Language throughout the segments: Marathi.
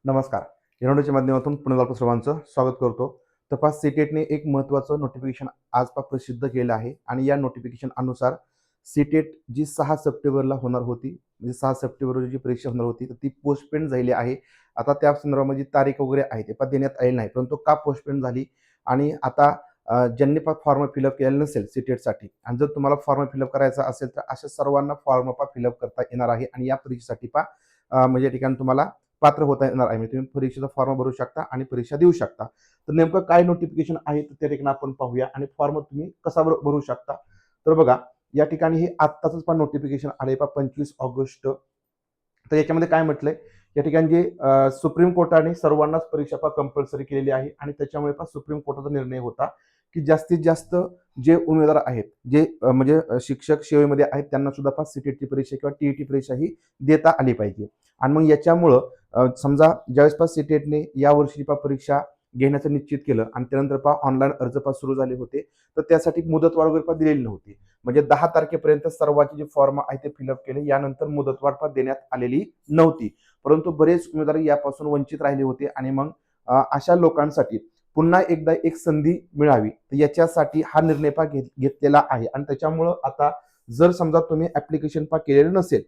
नमस्कार. एरंडोच्या माध्यमातून पुन्हा आपल्या सर्वांचं स्वागत करतो. तपास सीटेटने एक महत्त्वाचं नोटिफिकेशन आज प्रसिद्ध केलं आहे आणि या नोटिफिकेशन अनुसार सीटेट जी 6 सप्टेंबरला होणार होती, म्हणजे 6 सप्टेंबर रोजी जी परीक्षा होणार होती, तर ती पोस्टपोन झालेली आहे. आता त्या संदर्भामध्ये तारीख वगैरे आहे ते देण्यात आलेली नाही. परंतु का पोस्टपोन झाली आणि आता ज्यांनी फॉर्म फिलअप केलेला नसेल सीटेटसाठी आणि जर तुम्हाला फॉर्म फिलअप करायचा असेल तर अशा सर्वांना फॉर्म फिलअप करता येणार आहे आणि या परीक्षेसाठी म्हणजे या ठिकाणी तुम्हाला पात्र होता येणार आहे. तुम्ही परीक्षेचा फॉर्म भरू शकता आणि परीक्षा देऊ शकता. तर नेमकं काय नोटिफिकेशन आहे तर त्या ठिकाणी आपण पाहूया आणि फॉर्म तुम्ही कसा भरू शकता. तर बघा, या ठिकाणी हे आत्ताच नोटिफिकेशन आले 25 ऑगस्ट. तर याच्यामध्ये काय म्हटलंय, या ठिकाणी जे सुप्रीम कोर्टाने सर्वांनाच परीक्षा कंपल्सरी केलेली आहे आणि त्याच्यामुळे सुप्रीम कोर्टाचा निर्णय होता की जास्तीत जास्त जे उमेदवार आहेत, जे म्हणजे शिक्षक सेवेमध्ये आहेत, त्यांना सुद्धा सीटेटची परीक्षा किंवा टीईटी परीक्षा ही देता आली पाहिजे. आणि मग याच्यामुळं समजा ज्यावेळेस सीटेटने या वर्षी परीक्षा घेण्याचं निश्चित केलं आणि त्यानंतर ऑनलाईन अर्ज सुरू झाले होते, तर त्यासाठी मुदतवाढ वगैरे दिलेली नव्हती. म्हणजे 10 तारखेपर्यंत सर्वांचे जे फॉर्म आहे ते फिलअप केले. यानंतर मुदतवाढ देण्यात आलेली नव्हती. परंतु बरेच उमेदवार यापासून वंचित राहिले होते आणि मग अशा लोकांसाठी पुन्हा एकदा एक संधी मिळावी, तर याच्यासाठी हा निर्णय घेतलेला आहे. आणि त्याच्यामुळं आता जर समजा तुम्ही ऍप्लिकेशन केलेलं नसेल,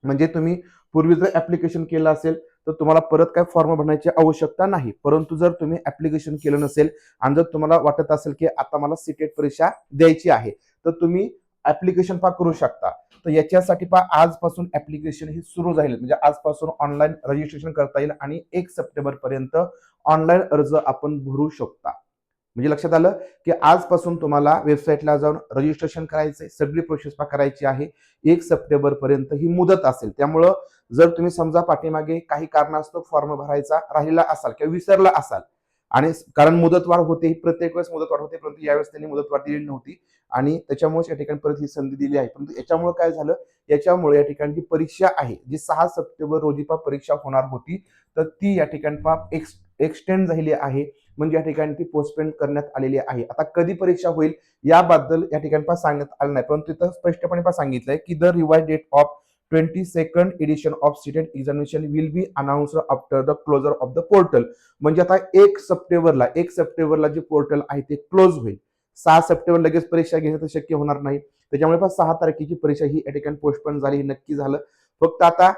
म्हणजे तुम्ही पूर्वी जर ऍप्लिकेशन केलं असेल तर तुम्हाला परत काय फॉर्म भरण्याची आवश्यकता नाही. परंतु जर तुम्ही ऍप्लिकेशन केलं नसेल आणि जर तुम्हाला वाटत असेल की आता मला सीटेट परीक्षा द्यायची आहे, तर तुम्ही ऍप्लिकेशन करू शकता. तर याच्यासाठी आजपासून ऍप्लिकेशन ही सुरू झाली, म्हणजे आजपासून ऑनलाईन रजिस्ट्रेशन करता येईल आणि 1 सप्टेंबर पर्यंत ऑनलाईन अर्ज आपण भरू शकता. म्हणजे लक्षात आलं की आजपासून तुम्हाला वेबसाईटला जाऊन रजिस्ट्रेशन करायचंय, सगळी प्रोसेस करायची आहे. 1 सप्टेंबर पर्यंत ही मुदत असेल. त्यामुळं जर तुम्ही समजा पाठीमागे काही कारणास्तव फॉर्म भरायचा राहिला असाल किंवा विसरला असाल, आणि कारण मुदतवाढ होते, प्रत्येक वेळेस मुदतवाढ होते, परंतु यावेळेस त्यांनी मुदतवाढ दिलेली नव्हती आणि त्याच्यामुळे या ठिकाणी परत ही संधी दिली आहे. परंतु याच्यामुळे काय झालं, याच्यामुळे या ठिकाणी जी परीक्षा आहे, जी 6 सप्टेंबर रोजी परीक्षा होणार होती, तर ती या ठिकाणी एक्सटेंड झालेली आहे. म्हणजे या ठिकाणी ती पोस्टपोन करण्यात आलेली आहे. आता कधी परीक्षा होईल याबद्दल या ठिकाणी सांगण्यात आलं नाही, परंतु तिथं स्पष्टपणे सांगितलंय की the revise date of 22nd edition of CTET examination will be announced after the closure of the portal. म्हणजे आता 1 सप्टेंबरला जे पोर्टल आहे ते क्लोज होईल. 6 सप्टेंबर लगेच परीक्षा घेणं तर शक्य होणार नाही. त्याच्यामुळे 6 तारखेची परीक्षा ही या ठिकाणी पोस्टपोन झाली, हे नक्की झालं. फक्त आता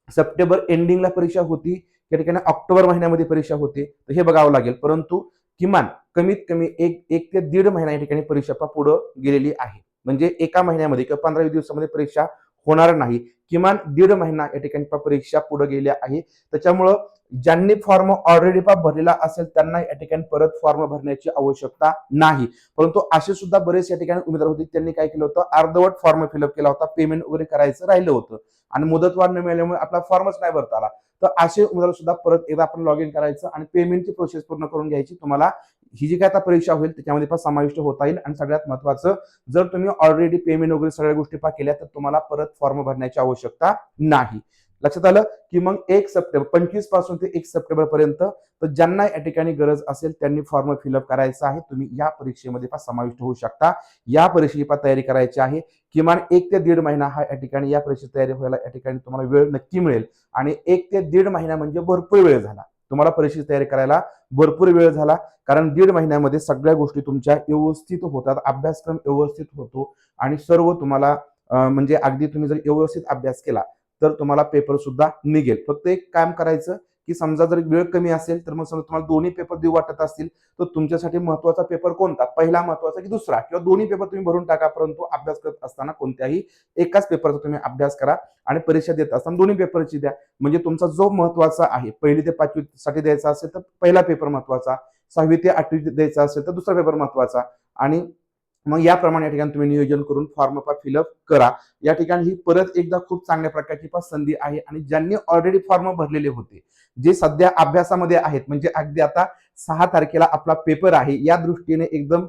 सप्टेंबर एंडिंगला परीक्षा होती, या ठिकाणी ऑक्टोबर महिन्यामध्ये परीक्षा होते, तर हे बघावं लागेल. परंतु किमान कमीत कमी एक ते दीड महिना या ठिकाणी परीक्षा पुढे गेलेली आहे. म्हणजे एका महिन्यामध्ये किंवा 15 दिवसामध्ये परीक्षा होणार नाही, किमान दीड महिना या ठिकाणी परीक्षा पुढे गेल्या आहे. त्याच्यामुळं ज्यांनी फॉर्म ऑलरेडी भरलेला असेल त्यांना या ठिकाणी परत फॉर्म भरण्याची आवश्यकता नाही. परंतु असे सुद्धा बरेच या ठिकाणी उमेदवार होते, त्यांनी काय केलं होतं, अर्धवट फॉर्म फिलअप केला होता, पेमेंट वगैरे करायचं राहिलं होतं आणि मुदतवाढ न मिळाल्यामुळे आपला फॉर्मच नाही भरता आला. तर असे उमेदवार सुद्धा परत एकदा आपण लॉग इन करायचं आणि पेमेंटची प्रोसेस पूर्ण करून घ्यायची. तुम्हाला ही जी काय आता परीक्षा होईल त्याच्यामध्ये समाविष्ट होता येईल. आणि सगळ्यात महत्वाचं, जर तुम्ही ऑलरेडी पेमेंट वगैरे सगळ्या गोष्टी केल्या तर तुम्हाला परत फॉर्म भरण्याची आवश्यकता नाही. लक्षात आलं की मग 1 सप्टेंबर 25 पासून ते 1 सप्टेंबर पर्यंत तर ज्यांना या ठिकाणी गरज असेल त्यांनी फॉर्म फिलअप करायचा आहे. तुम्ही या परीक्षेमध्ये समाविष्ट होऊ शकता. या परीक्षेची तयारी करायची आहे. किमान 1 ते दीड महिना हा या ठिकाणी या परीक्षेची तयारी व्हायला या ठिकाणी तुम्हाला वेळ नक्की मिळेल. आणि 1 ते दीड महिना म्हणजे भरपूर वेळ झाला. तुम्हाला परीक्षेची तयारी करायला भरपूर वेळ झाला, कारण दीड महिन्यामध्ये सगळ्या गोष्टी तुमच्या व्यवस्थित होतात, अभ्यासक्रम व्यवस्थित होतो आणि सर्व तुम्हाला म्हणजे अगदी तुम्ही जर व्यवस्थित अभ्यास केला तर तुम्हाला पेपर सुद्धा निघेल. फक्त एक काम करायचं की समजा जर वेळ कमी असेल तर मग समजा तुम्हाला दोन्ही पेपर देऊ वाटत असतील तर तुमच्यासाठी महत्वाचा पेपर कोणता, पहिला महत्वाचा की दुसरा, किंवा दोन्ही पेपर तुम्ही भरून टाका. परंतु अभ्यास करत असताना कोणत्याही एकाच पेपरचा तुम्ही अभ्यास करा आणि परीक्षा देत असताना दोन्ही पेपरची द्या. म्हणजे तुमचा जो महत्वाचा आहे, 1ली ते 5वी साठी द्यायचा असेल तर पहिला पेपर महत्वाचा, 6वी ते 8वी द्यायचा असेल तर दुसरा पेपर महत्वाचा. आणि मग याप्रमाणे या ठिकाणी तुम्ही नियोजन करून फॉर्म फिलअप करा. या ठिकाणी ही परत एकदा खूप चांगल्या प्रकारची संधी आहे. आणि ज्यांनी ऑलरेडी फॉर्म भरलेले होते, जे सध्या अभ्यासामध्ये आहेत, म्हणजे अगदी आता 6 तारखेला आपला पेपर आहे, या दृष्टीने एकदम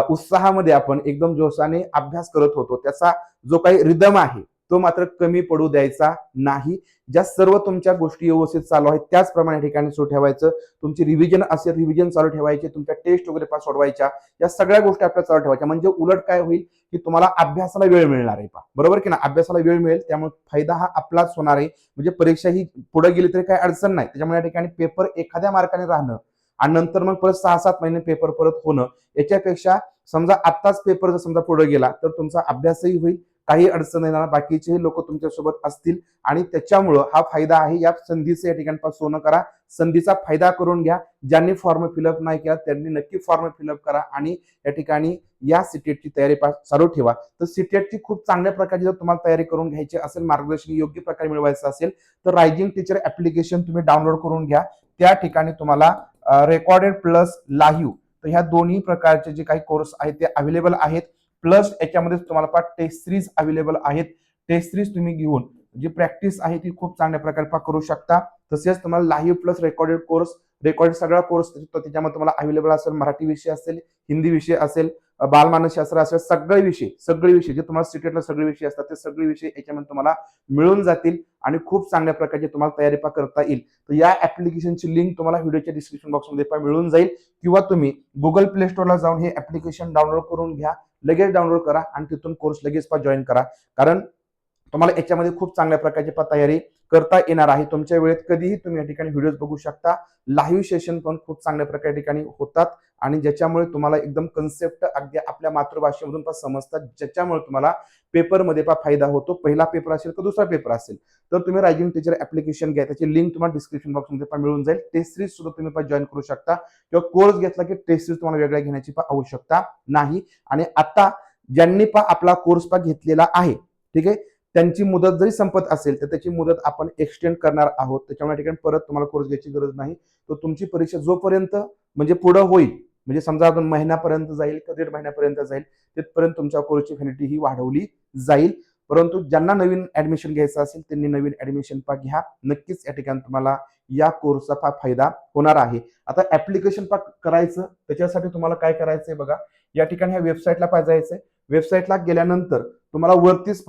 उत्साहामध्ये आपण एकदम जोशाने अभ्यास करत होतो, त्याचा जो काही रिदम आहे तो मात्र कमी पडू द्यायचा नाही. ज्या सर्व तुमच्या गोष्टी व्यवस्थित चालू आहेत त्याचप्रमाणे या ठिकाणी सुरू ठेवायचं. तुमची रिव्हिजन असेल रिव्हिजन चालू ठेवायची, तुमच्या टेस्ट वगैरे पास सोडवायच्या, या सगळ्या गोष्टी आपल्याला चालू ठेवायच्या. म्हणजे उलट काय होईल की तुम्हाला अभ्यासाला वेळ मिळणार आहे, बरोबर की ना, अभ्यासाला वेळ मिळेल, त्यामुळे फायदा हा आपलाच होणार आहे. म्हणजे परीक्षा ही पुढे गेली तरी काही अडचण नाही. त्याच्यामुळे या ठिकाणी पेपर एखाद्या मार्काने राहणं आणि नंतर मग परत 6-7 महिने पेपर परत होणं, याच्यापेक्षा समजा आत्ताच पेपर जर समजा पुढे गेला तर तुमचा अभ्यासही होईल, काही अडचण येणार, बाकीचेही लोक तुमच्यासोबत असतील आणि त्याच्यामुळं हा फायदा आहे. या संधीचं या ठिकाणी सोनं करा, संधीचा फायदा करून घ्या. ज्यांनी फॉर्म फिलअप नाही केला त्यांनी नक्की फॉर्म फिलअप करा आणि या ठिकाणी या सीटेटची तयारी चालू ठेवा. तर सीटेटची खूप चांगल्या प्रकारची जर तुम्हाला तयारी करून घ्यायची असेल, मार्गदर्शन योग्य प्रकारे मिळवायचं असेल तर रायझिंग टीचर ऍप्लिकेशन तुम्ही डाउनलोड करून घ्या. त्या ठिकाणी तुम्हाला रेकॉर्डेड प्लस लाईव्ह, तर ह्या दोन्ही प्रकारचे जे काही कोर्स आहेत ते अवेलेबल आहेत. प्लस याच्यामध्ये तुम्हाला टेस्ट सिरीज अवेलेबल आहेत. टेस्ट सिरीज तुम्ही घेऊन जी प्रॅक्टिस आहे ती खूप चांगल्या प्रकारे करू शकता. तसेच तुम्हाला live plus recorded course, recorded सगळा कोर्स त्याच्यामध्ये तुम्हाला अवेलेबल असेल. मराठी विषय असेल, हिंदी विषय असेल, बालमानसशास्त्र असेल, सगळे विषय जे तुम्हाला सीटेटला सगळे विषय असतात ते सगळे विषय याच्यामध्ये तुम्हाला मिळून जातील आणि खूप चांगल्या प्रकारची तुम्हाला तयारी करता येईल. तर या ऍप्लिकेशनची लिंक तुम्हाला व्हिडिओच्या डिस्क्रिप्शन बॉक्समध्ये मिळून जाईल किंवा तुम्ही गुगल प्ले स्टोअरला जाऊन हे ऍप्लिकेशन डाउनलोड करून घ्या. लगेच डाउनलोड करा आणि तिथून कोर्स लगेच जॉईन करा. कारण तुम्हाला याच्यामध्ये खूप चांगल्या प्रकारची तयारी करता येणार आहे. तुमच्या वेळेत कधीही तुम्ही या ठिकाणी व्हिडिओज बघू शकता. लाईव्ह सेशन पण खूप चांगल्या प्रकारे ठिकाणी होतात आणि ज्याच्यामुळे तुम्हाला एकदम कन्सेप्ट अगदी आपल्या मातृभाषेमधून समजतात, ज्याच्यामुळे तुम्हाला पेपरमध्ये फायदा होतो. पहिला पेपर असेल तर दुसरा पेपर असेल तर तुम्ही रायझिंग टीचर ऍप्लिकेशन घ्या, त्याची लिंक तुम्हाला डिस्क्रिप्शन बॉक्समध्ये मिळून जाईल. टेस्ट सिरीज सुद्धा तुम्ही जॉईन करू शकता किंवा कोर्स घेतला की टेस्ट सिरीज तुम्हाला वेगळ्या घेण्याची आवश्यकता नाही. आणि आता ज्यांनी आपला कोर्स घेतलेला आहे, ठीक आहे, त्यांची मुदत जरी संपत असेल तर त्याची मुदत आपण एक्सटेंड करणार आहोत. त्याच्यामुळे ठिकाणी परत तुम्हाला कोर्स घ्यायची गरज नाही. तर तुमची परीक्षा जोपर्यंत म्हणजे पुढे होईल, म्हणजे समजा अजून महिन्यापर्यंत जाईल किंवा 1.5 महिन्यापर्यंत जाईल, तिथपर्यंत तुमच्या कोर्सची व्हॅलिडिटी ही वाढवली जाईल. परंतु ज्यांना नवीन ऍडमिशन घ्यायचं असेल त्यांनी नवीन ऍडमिशन घ्या. नक्कीच या ठिकाणी तुम्हाला या कोर्सचा फायदा होणार आहे. आता ऍप्लिकेशन करायचं त्याच्यासाठी तुम्हाला काय करायचंय बघा, या ठिकाणी ह्या वेबसाईटला जायचंय. वेबसाईटला गेल्यानंतर तुम्हाला वरतीच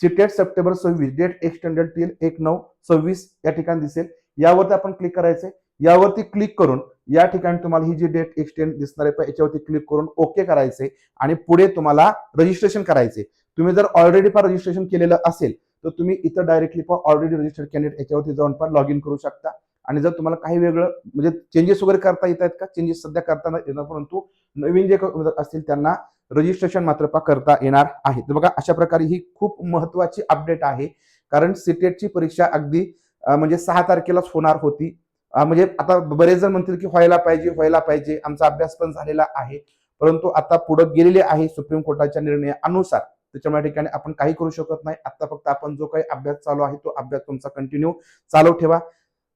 CTET September 26 date extended till 1/9/26 या ठिकाणी दिसेल. यावरती आपण क्लिक करायचंय. यावरती क्लिक करून या ठिकाणी तुम्हाला ही जी डेट एक्सटेंड दिसणार आहे याच्यावरती क्लिक करून ओके करायचंय आणि पुढे तुम्हाला रजिस्ट्रेशन करायचंय. तुम्ही जर ऑलरेडी रजिस्ट्रेशन केलेलं असेल तर तुम्ही इथं डायरेक्टली ऑलरेडी रजिस्टर्ड कॅन्डिडेट याच्यावरती जाऊन लॉग इन करू शकता. आणि जर तुम्हाला काही वेगळं म्हणजे चेंजेस वगैरे करता येत आहेत का, चेंजेस सध्या करता येणार, परंतु नवीन जे असतील त्यांना रजिस्ट्रेशन मात्र करता येणार आहे. तर बघा अशा प्रकारे ही खूप महत्वाची अपडेट आहे. कारण सीटेटची परीक्षा अगदी म्हणजे 6 तारखेलाच होणार होती. म्हणजे आता बरेच जण म्हणतील की व्हायला पाहिजे, आमचा अभ्यास पण झालेला आहे, परंतु आता पुढे गेलेले आहे सुप्रीम कोर्टाच्या निर्णयानुसार. त्याच्यामुळे ठिकाणी आपण काही करू शकत नाही. आता फक्त आपण जो काही अभ्यास चालू आहे तो अभ्यास तुमचा कंटिन्यू चालू ठेवा.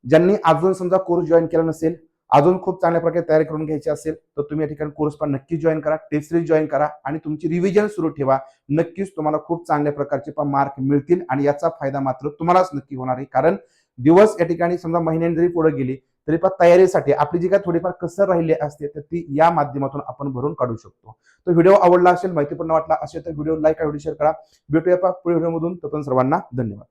ज्यांनी अजून समजा कोर्स जॉईन केला नसेल, अजून खूप चांगल्या प्रकारे तयारी करून घ्यायची असेल तर तुम्ही या ठिकाणी कोर्स पण नक्की जॉईन करा, टेस्ट सिरीज जॉईन करा आणि तुमची रिव्हिजन सुरू ठेवा. नक्कीच तुम्हाला खूप चांगल्या प्रकारचे मार्क मिळतील आणि याचा फायदा मात्र तुम्हालाच नक्की होणार आहे. कारण दिवस या ठिकाणी समजा महिन्यांनी जरी पुढे गेली तरी तयारीसाठी आपली जी काय थोडीफार कसर राहिली असते तर ती या माध्यमातून आपण भरून काढू शकतो. तो व्हिडिओ आवडला असेल, माहितीपूर्ण वाटला असेल तर व्हिडिओ लाईक आणि व्हिडिओ शेअर करा. भेटूया पुढील व्हिडिओमधून. तोपर्यंत सर्वांना धन्यवाद.